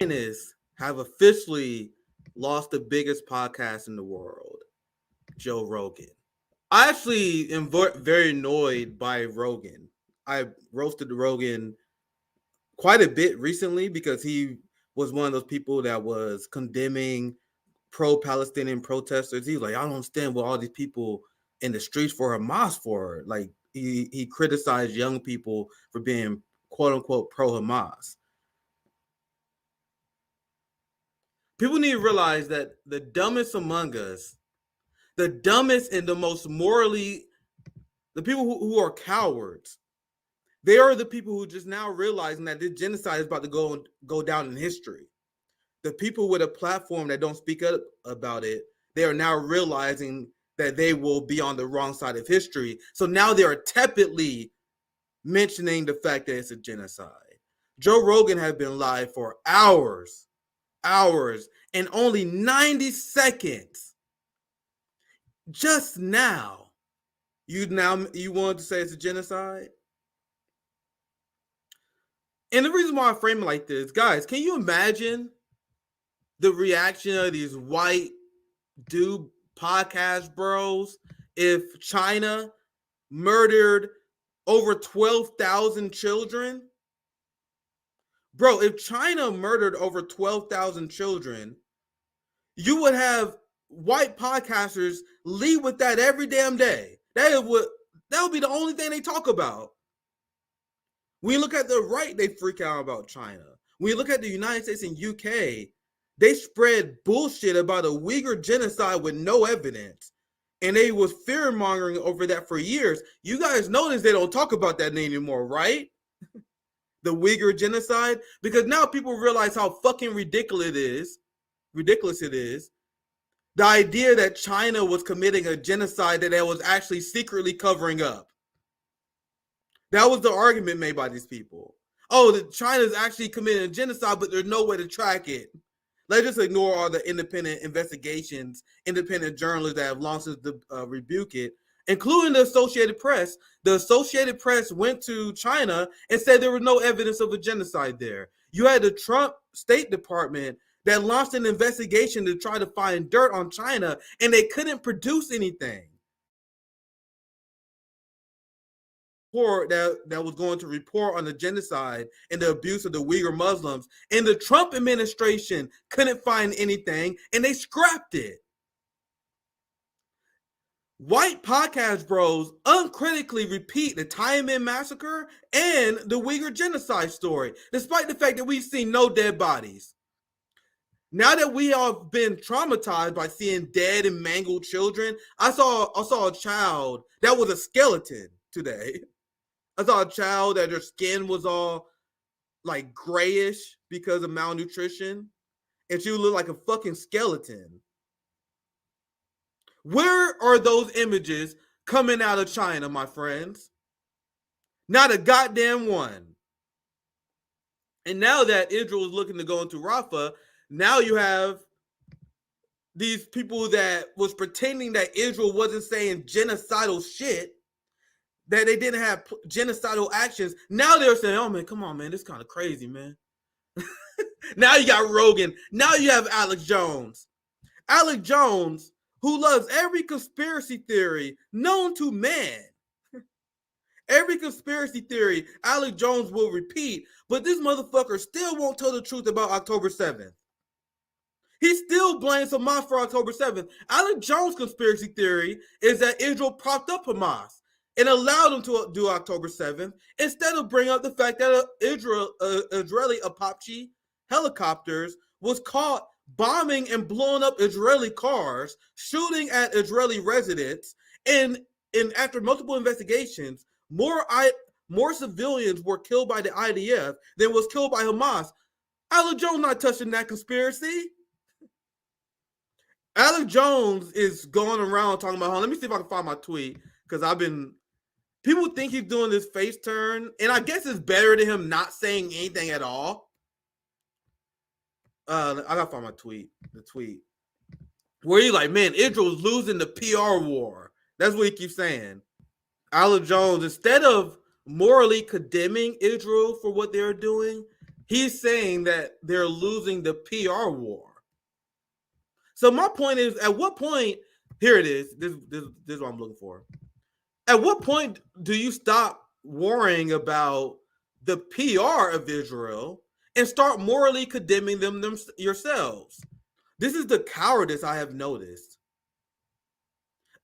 Zionists have officially lost the biggest podcast in the world, Joe Rogan. I actually am very annoyed by Rogan. I roasted Rogan quite a bit recently because he was one of those people that was condemning pro-Palestinian protesters. He's like, I don't understand what all these people in the streets for Hamas for. Like he criticized young people for being quote unquote pro-Hamas. People need to realize that the dumbest among us, the dumbest and the most morally, the people who are cowards, they are the people who just now realizing that this genocide is about to go down in history. The people with a platform that don't speak up about it, they are now realizing that they will be on the wrong side of history. So now they are tepidly mentioning the fact that it's a genocide. Joe Rogan has been live for hours, and only 90 seconds. Just now, you want to say it's a genocide? And the reason why I frame it like this, guys, can you imagine the reaction of these white dude podcast bros if China murdered over 12,000 children? Bro, if China murdered over 12,000 children, you would have white podcasters lead with that every damn day. That would be the only thing they talk about. When you look at the right, they freak out about China. When you look at the United States and UK, they spread bullshit about a Uyghur genocide with no evidence. And they was fear-mongering over that for years. You guys notice they don't talk about that anymore, right? The Uyghur genocide. Because now people realize how fucking ridiculous it is. The idea that China was committing a genocide that it was actually secretly covering up. That was the argument made by these people. Oh, that China's actually committing a genocide, but there's no way to track it. Let's just ignore all the independent investigations, independent journalists that have long since rebuked it, including the Associated Press. The Associated Press went to China and said there was no evidence of a genocide there. You had the Trump State Department that launched an investigation to try to find dirt on China, and they couldn't produce anything. That was going to report on the genocide and the abuse of the Uyghur Muslims, and the Trump administration couldn't find anything, and they scrapped it. White podcast bros uncritically repeat the Tiananmen massacre and the Uyghur genocide story, despite the fact that we've seen no dead bodies. Now that we have been traumatized by seeing dead and mangled children, I saw a child that was a skeleton today. I saw a child that their skin was all like grayish because of malnutrition, and she would look like a fucking skeleton. Where are those images coming out of China, my friends? Not a goddamn one. And now that Israel is looking to go into Rafah, now you have these people that was pretending that Israel wasn't saying genocidal shit, that they didn't have genocidal actions. Now they're saying, oh man, come on, man, this is kind of crazy, man. Now you got Rogan. Now you have Alex Jones. Alex Jones, who loves every conspiracy theory known to man. Every conspiracy theory Alex Jones will repeat, but this motherfucker still won't tell the truth about October 7th. He still blames Hamas for October 7th. Alex Jones' conspiracy theory is that Israel propped up Hamas and allowed them to do October 7th, instead of bringing up the fact that Israeli Apache helicopters was caught bombing and blowing up Israeli cars, shooting at Israeli residents, and after multiple investigations, more civilians were killed by the IDF than was killed by Hamas. Alex Jones not touching that conspiracy. Alex Jones is going around talking about, let me see if I can find my tweet, because people think he's doing this face turn, and I guess it's better than him not saying anything at all. I gotta find my tweet, the tweet, where he's like, man, Israel's losing the PR war. That's what he keeps saying. Alex Jones, instead of morally condemning Israel for what they're doing, he's saying that they're losing the PR war. So my point is, at what point? Here it is. This is what I'm looking for. At what point do you stop worrying about the PR of Israel and start morally condemning them yourselves? This is the cowardice I have noticed,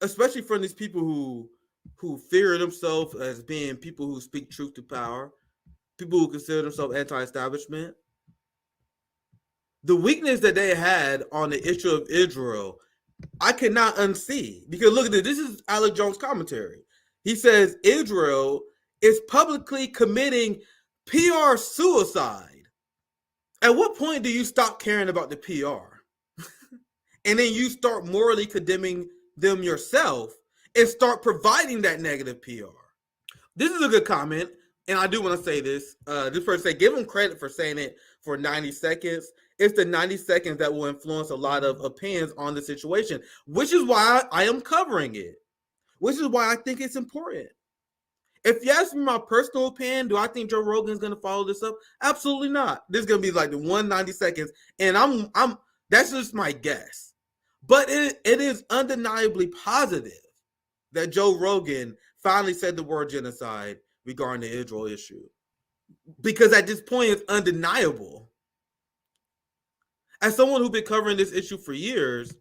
especially from these people who fear themselves as being people who speak truth to power, people who consider themselves anti-establishment. The weakness that they had on the issue of Israel, I cannot unsee. Because look at this. This is Alex Jones' commentary. He says Israel is publicly committing PR suicide. At what point do you stop caring about the PR? And then you start morally condemning them yourself and start providing that negative PR. This is a good comment, and I do want to say this. This person said, give him credit for saying it for 90 seconds. It's the 90 seconds that will influence a lot of opinions on the situation, which is why I am covering it, which is why I think it's important. If you ask me my personal opinion, do I think Joe Rogan is going to follow this up? Absolutely not. This is going to be like the 190 seconds, and I'm that's just my guess. But it is undeniably positive that Joe Rogan finally said the word genocide regarding the Israel issue. Because at this point, it's undeniable. As someone who's been covering this issue for years,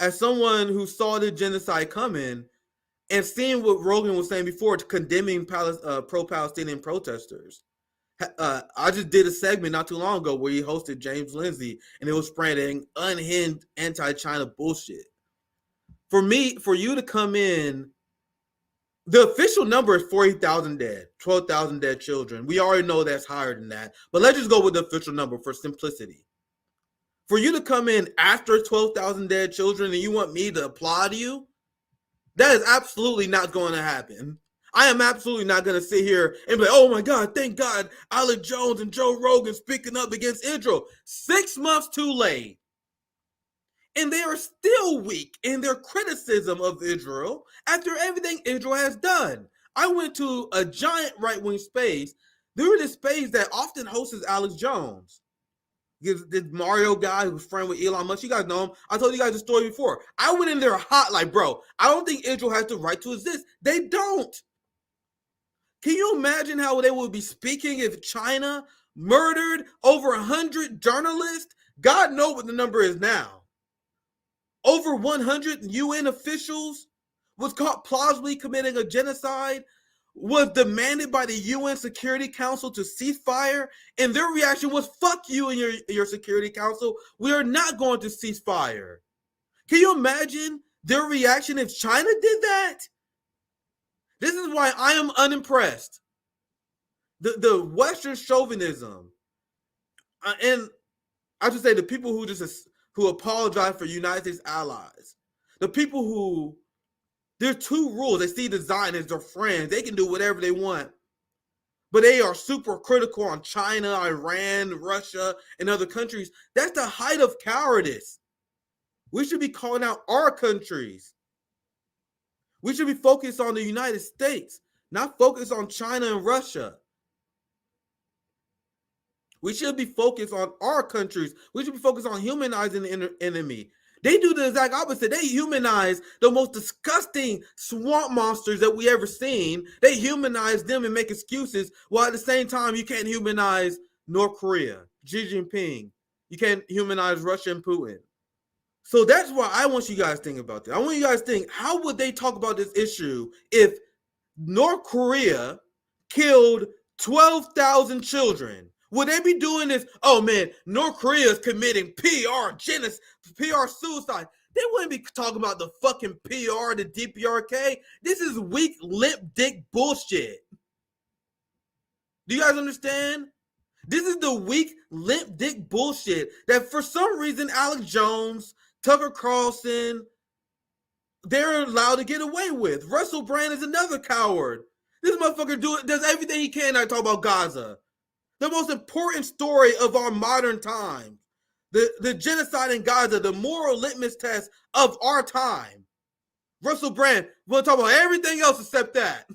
as someone who saw the genocide coming, and seeing what Rogan was saying before, condemning pro-Palestinian protesters. I just did a segment not too long ago where he hosted James Lindsay, and it was spreading unhinged anti-China bullshit. For you to come in, the official number is 40,000 dead, 12,000 dead children. We already know that's higher than that, but let's just go with the official number for simplicity. For you to come in after 12,000 dead children and you want me to applaud you, that is absolutely not going to happen. I am absolutely not going to sit here and be like, oh my God, thank God, Alex Jones and Joe Rogan speaking up against Israel. 6 months too late. And they are still weak in their criticism of Israel after everything Israel has done. I went to a giant right-wing space. There was this space that often hosts Alex Jones. This Mario guy who's friend with Elon Musk. You guys know him. I told you guys the story before. I went in there hot like, bro, I don't think Israel has the right to exist. They don't. Can you imagine how they would be speaking if China murdered over 100 journalists? God knows what the number is now. Over 100 UN officials was caught plausibly committing a genocide, was demanded by the UN Security Council to cease fire, and their reaction was, fuck you and your Security Council. We are not going to cease fire. Can you imagine their reaction if China did that? This is why I am unimpressed. The Western chauvinism, and I should say the people who apologize for United States allies, the people who, there's two rules. They see the Zionists, their friends. They can do whatever they want. But they are super critical on China, Iran, Russia, and other countries. That's the height of cowardice. We should be calling out our countries. We should be focused on the United States, not focused on China and Russia. We should be focused on our countries. We should be focused on humanizing the enemy. They do the exact opposite. They humanize the most disgusting swamp monsters that we ever seen. They humanize them and make excuses, while at the same time you can't humanize North Korea, Xi Jinping. You can't humanize Russia and Putin. So that's why I want you guys to think about that. I want you guys to think, how would they talk about this issue if North Korea killed 12,000 children? Would they be doing this? Oh man, North Korea is committing PR suicide. They wouldn't be talking about the fucking PR, the DPRK. This is weak lip dick bullshit. Do you guys understand? This is the weak lip dick bullshit that for some reason Alex Jones, Tucker Carlson, they're allowed to get away with. Russell Brand is another coward. This motherfucker does everything he can to talk about Gaza. The most important story of our modern time. The genocide in Gaza, the moral litmus test of our time. Russell Brand will talk about everything else except that.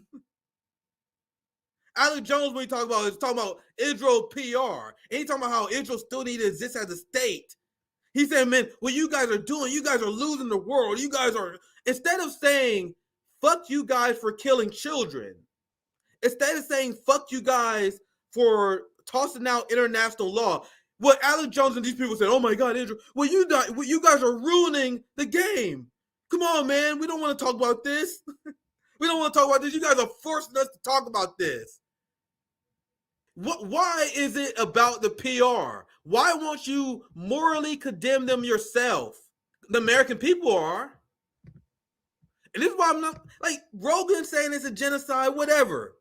Alex Jones, when he talks about, is talking about Israel PR. And he's talking about how Israel still needs to exist as a state. He said, man, what you guys are doing, you guys are losing the world. You guys are, instead of saying, fuck you guys for killing children, instead of saying, fuck you guys for tossing out international law, what Alex Jones and these people said, oh my God, Israel, well, you guys are ruining the game. Come on, man. We don't want to talk about this. We don't want to talk about this. You guys are forcing us to talk about this. Why is it about the PR? Why won't you morally condemn them yourself? The American people are. And this is why I'm not, like, Rogan saying it's a genocide, whatever.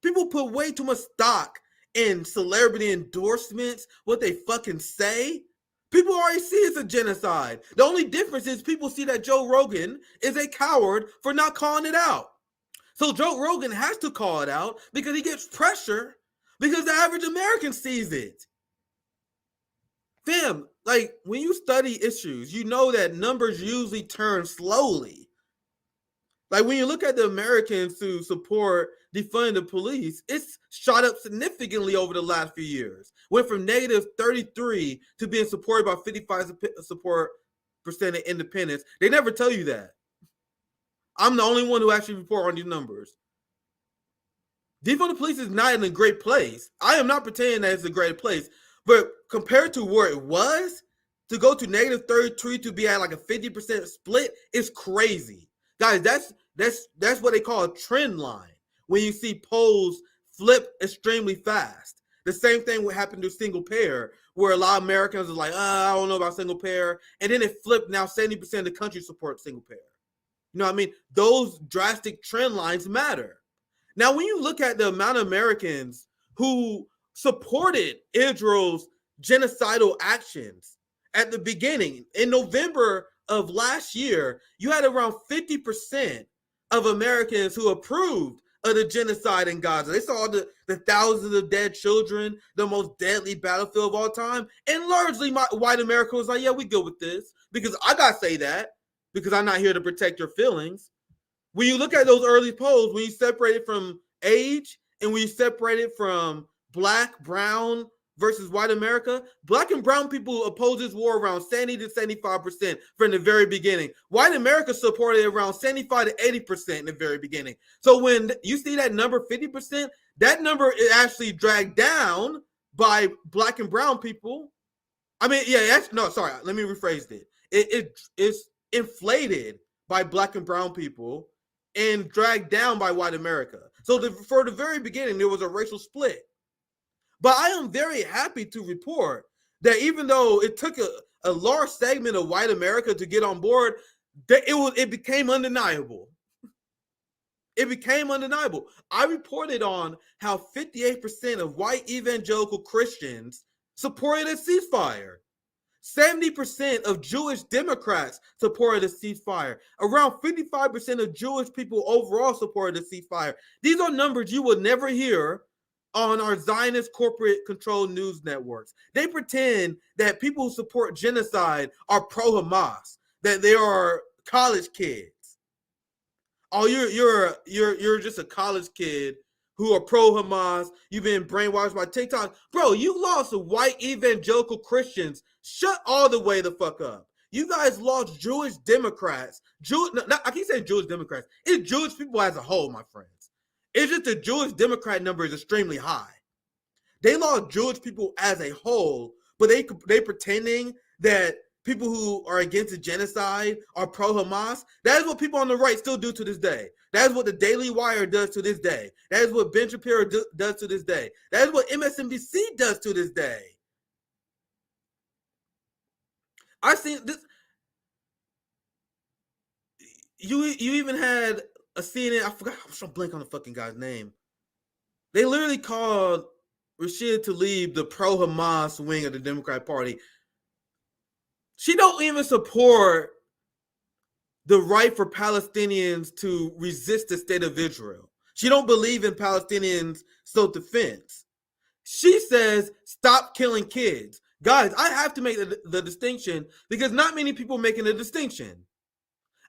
People put way too much stock in celebrity endorsements, what they fucking say. People already see it's a genocide. The only difference is people see that Joe Rogan is a coward for not calling it out. So Joe Rogan has to call it out because he gets pressure because the average American sees it. Fam, like, when you study issues, you know that numbers usually turn slowly. Like, when you look at the Americans who support defunding the police, it's shot up significantly over the last few years. Went from negative 33 to being supported by 55% of independents. They never tell you that. I'm the only one who actually report on these numbers. Defund the police is not in a great place. I am not pretending that it's a great place. But compared to where it was, to go to negative 33 to be at like a 50% split is crazy. Guys, that's what they call a trend line. When you see polls flip extremely fast. The same thing would happen to single payer, where a lot of Americans are like, I don't know about single payer. And then it flipped. Now 70% of the country supports single payer. You know what I mean? Those drastic trend lines matter. Now, when you look at the amount of Americans who supported Israel's genocidal actions at the beginning, in November of last year, you had around 50% of Americans who approved of the genocide in Gaza. They saw the thousands of dead children, the most deadly battlefield of all time. And largely white America was like, yeah, we good with this. Because I got to say that, because I'm not here to protect your feelings. When you look at those early polls, when you separate it from age and when you separate it from black, brown versus white America, black and brown people oppose this war around 70 to 75% from the very beginning. White America supported around 75 to 80% in the very beginning. So when you see that number 50%, that number is actually dragged down by black and brown people. I mean, yeah, let me rephrase it. It's inflated by black and brown people and dragged down by white America. So for the very beginning, there was a racial split. But I am very happy to report that even though it took a large segment of white America to get on board, that it became undeniable. It became undeniable. I reported on how 58% of white evangelical Christians supported a ceasefire. 70% of Jewish Democrats supported a ceasefire. Around 55% of Jewish people overall supported a ceasefire. These are numbers you will never hear on our Zionist corporate-controlled news networks. They pretend that people who support genocide are pro-Hamas, that they are college kids. Oh, you're just a college kid who are pro-Hamas. You've been brainwashed by TikTok. Bro, you lost white evangelical Christians. Shut all the way the fuck up. You guys lost Jewish Democrats. I keep saying Jewish Democrats. It's Jewish people as a whole, my friends. It's just the Jewish Democrat number is extremely high. They lost Jewish people as a whole, but they pretending that people who are against the genocide are pro-Hamas. That is what people on the right still do to this day. That is what the Daily Wire does to this day. That is what Ben Shapiro does to this day. That is what MSNBC does to this day. I've seen this. You even had a CNN. I forgot. I'm trying to blank on the fucking guy's name. They literally called Rashida Tlaib the pro-Hamas wing of the Democratic Party. She don't even support the right for Palestinians to resist the state of Israel. She don't believe in Palestinians' self-defense. She says, stop killing kids. Guys, I have to make the distinction because not many people are making a distinction.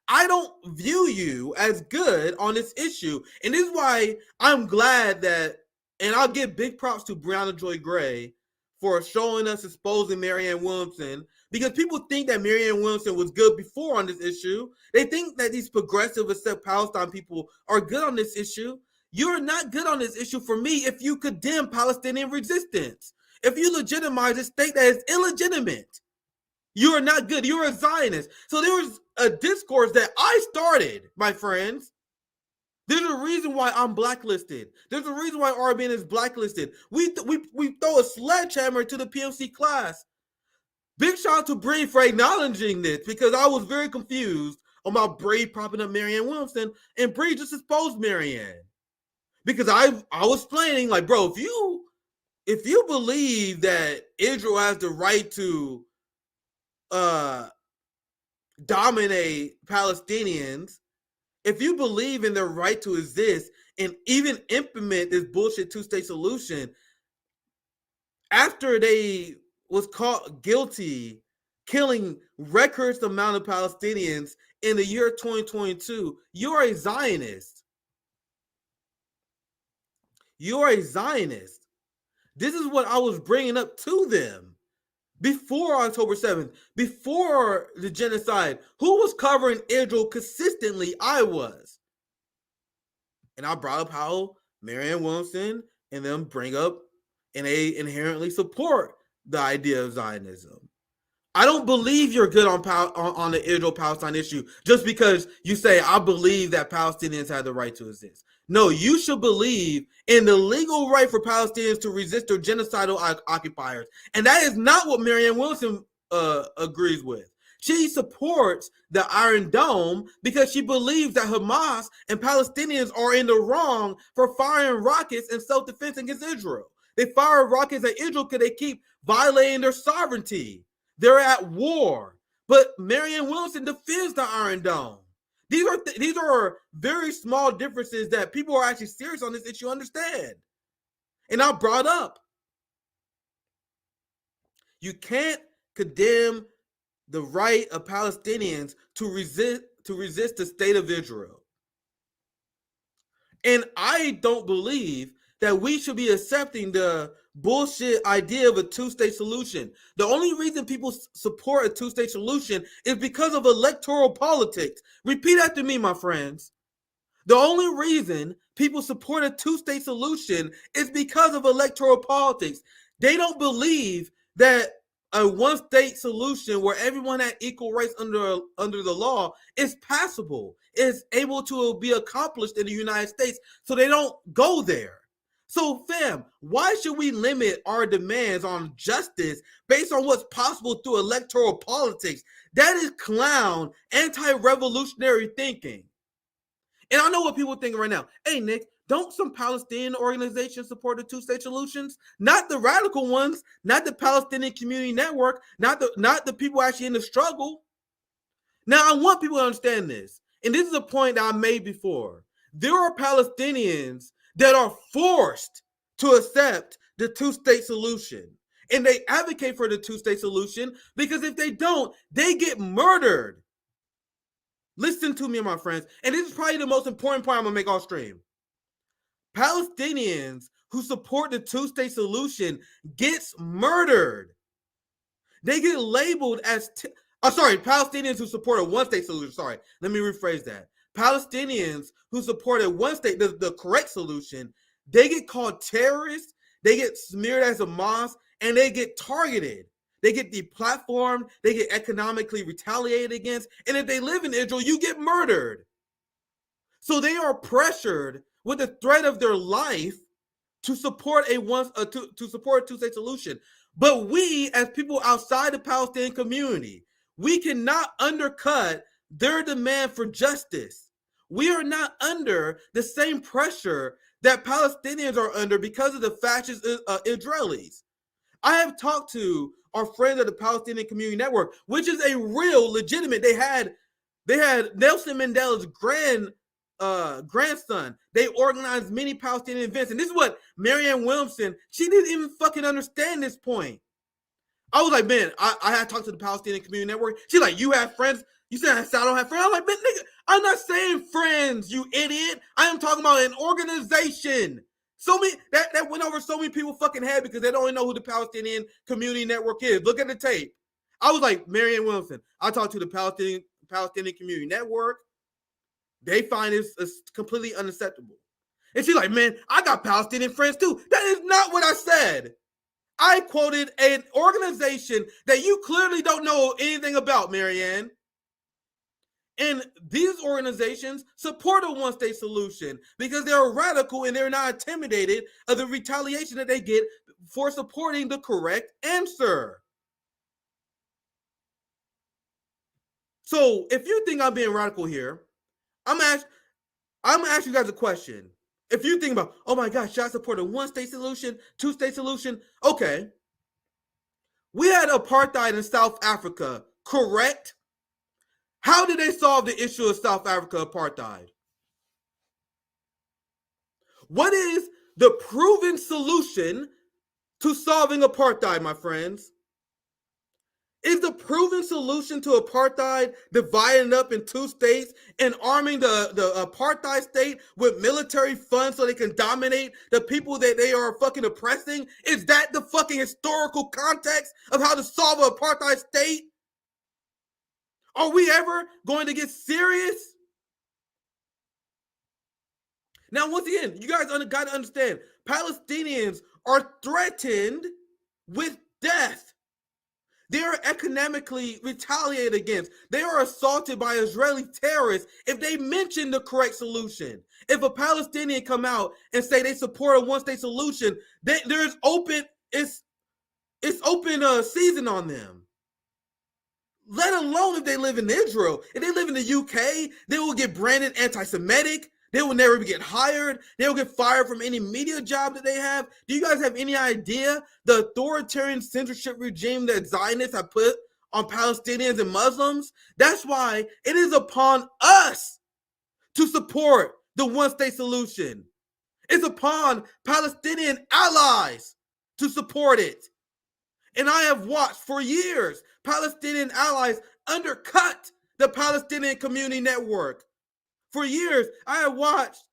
I don't view you as good on this issue. And this is why I'm glad that And I'll give big props to Brianna Joy Gray for showing us, exposing Marianne Williamson, because people think that Marianne Williamson was good before on this issue. They think that these progressive, except Palestine people are good on this issue. You're not good on this issue for me if you condemn Palestinian resistance. If you legitimize a state that is illegitimate, you are not good. You're a Zionist. So there was a discourse that I started, my friends. There's a reason why I'm blacklisted. There's a reason why RBN is blacklisted. We throw a sledgehammer to the PMC class. Big shout out to Bree for acknowledging this, because I was very confused about Bree propping up Marianne Williamson, and Bree just exposed Marianne. Because I was explaining, like, bro, if you believe that Israel has the right to dominate Palestinians, if you believe in their right to exist and even implement this bullshit two-state solution, after they was caught guilty killing records amount of Palestinians in the year 2022, you're a Zionist. You're a Zionist. This is what I was bringing up to them before October 7th, before the genocide. Who was covering Israel consistently? I was. And I brought up how Marianne Williamson and them bring up and they inherently support the idea of Zionism. I don't believe you're good on the Israel-Palestine issue just because you say, I believe that Palestinians have the right to exist. No, you should believe in the legal right for Palestinians to resist their genocidal occupiers. And that is not what Marianne Williamson agrees with. She supports the Iron Dome because she believes that Hamas and Palestinians are in the wrong for firing rockets in self-defense against Israel. They fire rockets at Israel because they keep violating their sovereignty. They're at war. But Marianne Williamson defends the Iron Dome. These are very small differences that people who are actually serious on this issue understand. And I brought up, you can't condemn the right of Palestinians to resist the state of Israel. And I don't believe that we should be accepting the bullshit idea of a two-state solution. The only reason people support a two-state solution is because of electoral politics. Repeat after me, my friends. The only reason people support a two-state solution is because of electoral politics. They don't believe that a one-state solution where everyone had equal rights under the law is passable, is able to be accomplished in the United States, so they don't go there. So, fam, why should we limit our demands on justice based on what's possible through electoral politics? That is clown, anti-revolutionary thinking. And I know what people are thinking right now. Hey, Nick, don't some Palestinian organizations support the two-state solutions? Not the radical ones, not the Palestinian Community Network, not the people actually in the struggle. Now, I want people to understand this. And this is a point that I made before. There are Palestinians that are forced to accept the two-state solution. And they advocate for the two-state solution because if they don't, they get murdered. Listen to me, my friends. And this is probably the most important point I'm going to make all stream. Palestinians who support the two-state solution gets murdered. They get labeled as... Palestinians who support a one-state solution. Sorry, let me rephrase that. Palestinians who supported one state, the correct solution, they get called terrorists, they get smeared as Hamas, and they get targeted. They get deplatformed, they get economically retaliated against, and if they live in Israel, you get murdered. So they are pressured with the threat of their life to support a two-state solution. But we, as people outside the Palestinian community, we cannot undercut their demand for justice. We are not under the same pressure that Palestinians are under because of the fascist Israelis. I have talked to our friends at the Palestinian Community Network, which is a real legitimate. They had Nelson Mandela's grandson. They organized many Palestinian events. And this is what Marianne Williamson, she didn't even fucking understand this point. I was like, man, I had talked to the Palestinian Community Network. She's like, you have friends? You said I don't have friends? I'm like, man, nigga, I'm not saying friends, you idiot. I am talking about an organization. So many that went over so many people's fucking head because they don't even know who the Palestinian Community Network is. Look at the tape. I was like, Marianne Williamson. I talked to the Palestinian Community Network. They find it's completely unacceptable. And she's like, man, I got Palestinian friends too. That is not what I said. I quoted an organization that you clearly don't know anything about, Marianne. And these organizations support a one-state solution because they're radical and they're not intimidated of the retaliation that they get for supporting the correct answer. So if you think I'm being radical here, I'm gonna ask you guys a question. If you think about, oh my gosh, should I support a one-state solution, two-state solution? Okay. We had apartheid in South Africa, correct? How did they solve the issue of South Africa apartheid? What is the proven solution to solving apartheid, my friends? Is the proven solution to apartheid dividing up in two states and arming the apartheid state with military funds so they can dominate the people that they are fucking oppressing? Is that the fucking historical context of how to solve an apartheid state? Are we ever going to get serious? Now, once again, you guys got to understand, Palestinians are threatened with death. They are economically retaliated against. They are assaulted by Israeli terrorists if they mention the correct solution. If a Palestinian come out and say they support a one-state solution, there's open season on them. Let alone if they live in Israel. If they live in the UK, they will get branded anti-Semitic. They will never get hired. They will get fired from any media job that they have. Do you guys have any idea the authoritarian censorship regime that Zionists have put on Palestinians and Muslims? That's why it is upon us to support the one-state solution. It's upon Palestinian allies to support it. And I have watched for years Palestinian allies undercut the Palestinian Community Network. For years, I have watched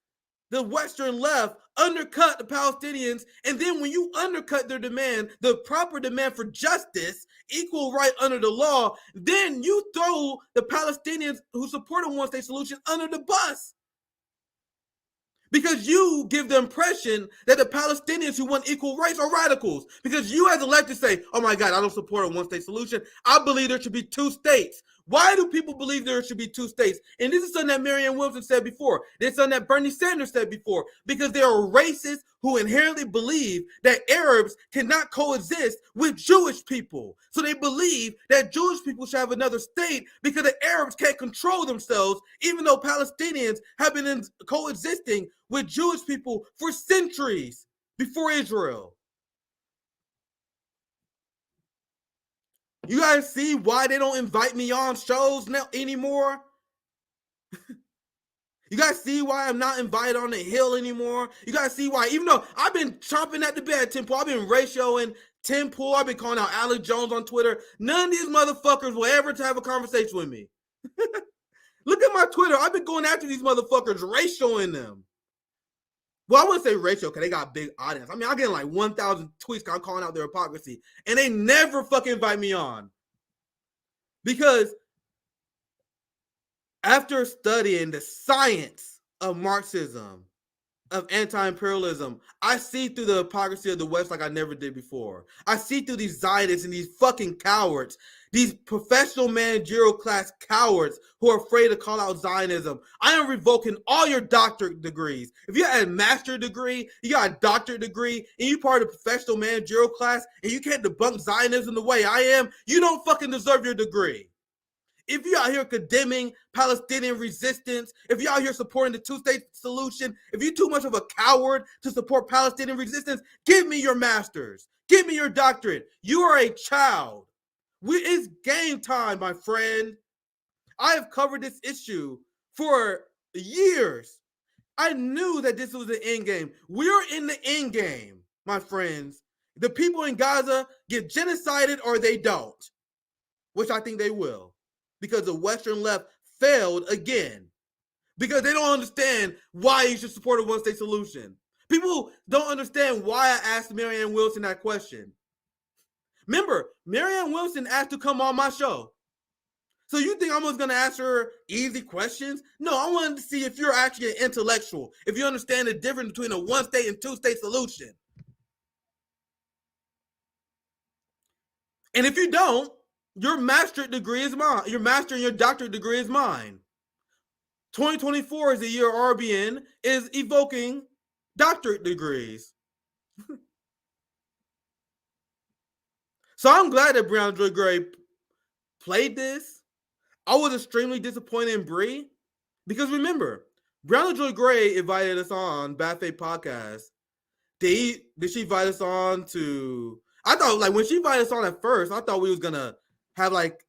the Western left undercut the Palestinians, and then when you undercut their demand, the proper demand for justice, equal right under the law, then you throw the Palestinians who support a one-state solution under the bus. Because you give the impression that the Palestinians who want equal rights are radicals. Because you as elected say, oh my God, I don't support a one-state solution. I believe there should be two states. Why do people believe there should be two states? And this is something that Marianne Williamson said before. This is something that Bernie Sanders said before. Because there are racists who inherently believe that Arabs cannot coexist with Jewish people. So they believe that Jewish people should have another state because the Arabs can't control themselves, even though Palestinians have been coexisting with Jewish people for centuries before Israel. You guys see why they don't invite me on shows now anymore? You guys see why I'm not invited on the Hill anymore? You guys see why, even though I've been chomping at the bit at Tim Pool, I've been ratioing Tim Pool, I've been calling out Alex Jones on Twitter. None of these motherfuckers will ever have a conversation with me. Look at my Twitter. I've been going after these motherfuckers, ratioing them. Well, I wouldn't say ratio because they got a big audience. I mean, I'm getting like 1,000 tweets calling out their hypocrisy, and they never fucking invite me on. Because after studying the science of Marxism, of anti-imperialism, I see through the hypocrisy of the West like I never did before. I see through these Zionists and these fucking cowards, these professional managerial class cowards who are afraid to call out Zionism. I am revoking all your doctorate degrees. If you had a master's degree, you got a doctorate degree, and you're part of the professional managerial class, and you can't debunk Zionism the way I am, you don't fucking deserve your degree. If you're out here condemning Palestinian resistance, if you're out here supporting the two-state solution, if you're too much of a coward to support Palestinian resistance, give me your master's. Give me your doctorate. You are a child. It's game time, my friend. I have covered this issue for years. I knew that this was the end game. We're in the end game, my friends. The people in Gaza get genocided or they don't, which I think they will. Because the Western left failed again. Because they don't understand why you should support a one-state solution. People don't understand why I asked Marianne Wilson that question. Remember, Marianne Wilson asked to come on my show. So you think I'm just going to ask her easy questions? No, I wanted to see if you're actually an intellectual, if you understand the difference between a one-state and two-state solution. And if you don't, your master's degree is mine. Your master and your doctorate degree is mine. 2024 is the year RBN is evoking doctorate degrees. So I'm glad that Brianna Joy Gray played this. I was extremely disappointed in Bree because remember, Brianna Joy Gray invited us on Bad Faith Podcast. Did she invite us on to? I thought like when she invited us on at first, I thought we was gonna have like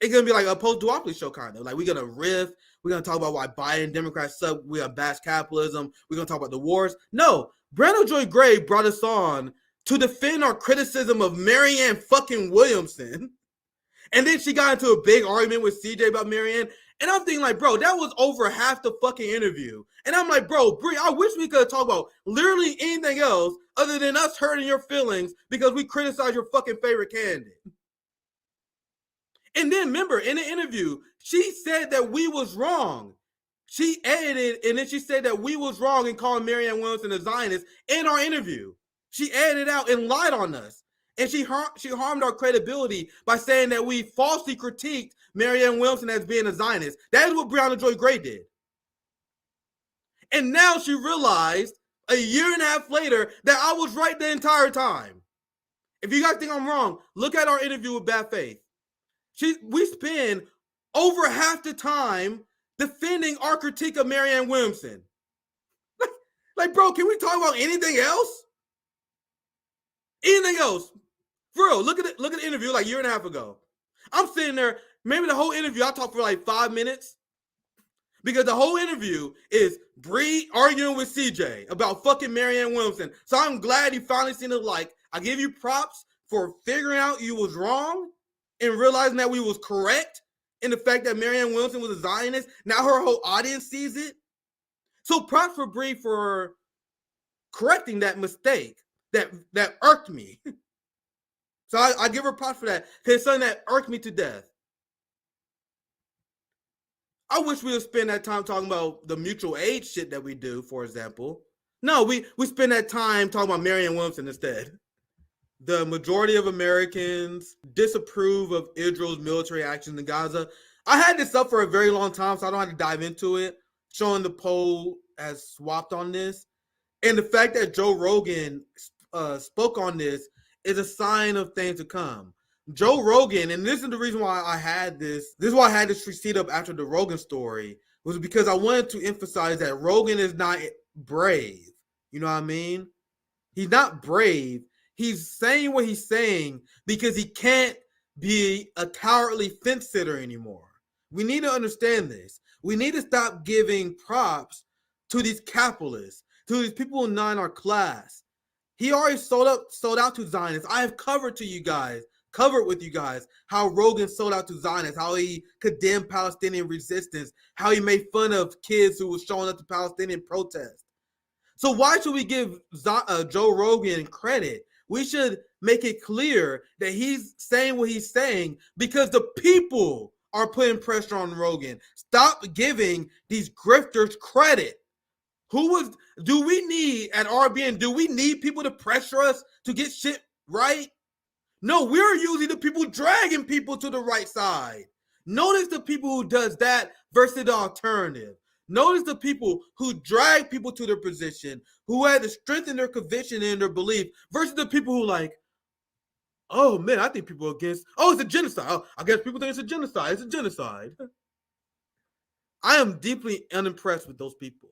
it's gonna be like a post-duopoly show kind of like we're gonna riff. We're gonna talk about why Biden Democrats suck. We're gonna bash capitalism. We're gonna talk about the wars. No, Brianna Joy Gray brought us on to defend our criticism of Marianne fucking Williamson. And then she got into a big argument with CJ about Marianne. And I'm thinking like, bro, that was over half the fucking interview. And I'm like, bro, Brie, I wish we could talk about literally anything else other than us hurting your feelings because we criticize your fucking favorite candidate. And then remember, in the interview, she said that we was wrong. She edited and then she said that we was wrong in calling Marianne Williamson a Zionist in our interview. She edited out and lied on us. And she harmed our credibility by saying that we falsely critiqued Marianne Williamson as being a Zionist. That is what Brianna Joy Gray did. And now she realized a year and a half later that I was right the entire time. If you guys think I'm wrong, look at our interview with Bad Faith. We spend over half the time defending our critique of Marianne Williamson. Like, bro, can we talk about anything else? Anything else? For real, look at the interview like a year and a half ago. I'm sitting there, maybe the whole interview, I talked for like 5 minutes. Because the whole interview is Bree arguing with CJ about fucking Marianne Williamson. So I'm glad you finally seen it. Like, I give you props for figuring out you was wrong and realizing that we was correct in the fact that Marianne Williamson was a Zionist. Now her whole audience sees it. So props for Bree for correcting that mistake that irked me. So I give her props for that because it's something that irked me to death. I wish we would spend that time talking about the mutual aid shit that we do, for example. No, we spend that time talking about Marianne Williamson instead. The majority of Americans disapprove of Israel's military actions in Gaza. I had this up for a very long time, so I don't have to dive into it. Showing the poll has swapped on this. And the fact that Joe Rogan spoke on this is a sign of things to come. Joe Rogan, and this is the reason why I had this. This is why I had this receipt up after the Rogan story, was because I wanted to emphasize that Rogan is not brave. You know what I mean? He's not brave. He's saying what he's saying because he can't be a cowardly fence sitter anymore. We need to understand this. We need to stop giving props to these capitalists, to these people in our class. He already sold out to Zionists. I have covered with you guys how Rogan sold out to Zionists, how he condemned Palestinian resistance, how he made fun of kids who were showing up to Palestinian protests. So why should we give Joe Rogan credit? We should make it clear that he's saying what he's saying because the people are putting pressure on Rogan. Stop giving these grifters credit. Do we need at RBN, do we need people to pressure us to get shit right? No, we're usually the people dragging people to the right side. Notice the people who does that versus the alternative. Notice the people who drag people to their position, who had to strengthen their conviction and their belief versus the people who like, oh man, I think people are against, it's a genocide. Oh, I guess people think it's a genocide. It's a genocide. I am deeply unimpressed with those people.